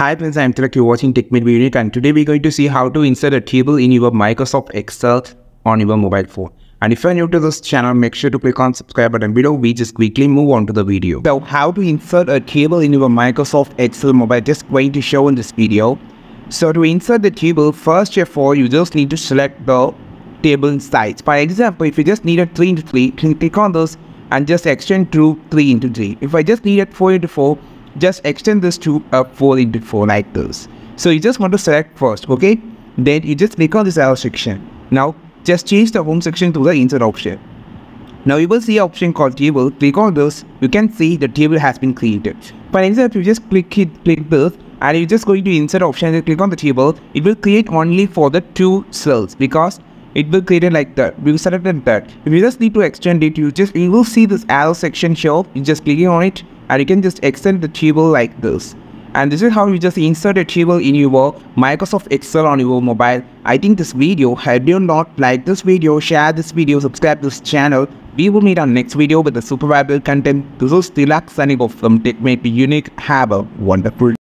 Hi friends, I'm Tilak, you're watching TechMate Video, and today we're going to see how to insert a table in your Microsoft Excel on your mobile phone. And if you're new to this channel, make sure to click on subscribe button below. We just quickly move on to the video. So how to insert a table in your Microsoft Excel mobile, just going to show in this video. So to insert the table, first of all, you just need to select the table size. For example, if you just needed 3 into 3, you can click on this and just extend to 3 into 3. If I just needed 4 into 4, just extend this to 4 into 4 like this. So you just want to select first, okay? Then you just click on this arrow section. Now just change the home section to the insert option. Now you will see an option called table. Click on this. You can see the table has been created. For example, if you just click this and you're just going to insert option and click on the table, it will create only for the 2 cells because it will create it like that. We will select that. If you just need to extend it, you will see this arrow section show. You just clicking on it and you can just extend the table like this. And this is how you just insert a table in your Microsoft Excel on your mobile. I think this video helped you a lot. Like this video, share this video, subscribe to this channel. We will meet on next video with the super valuable content. This is Tilak signing off from TechMate Unique. Have a wonderful day.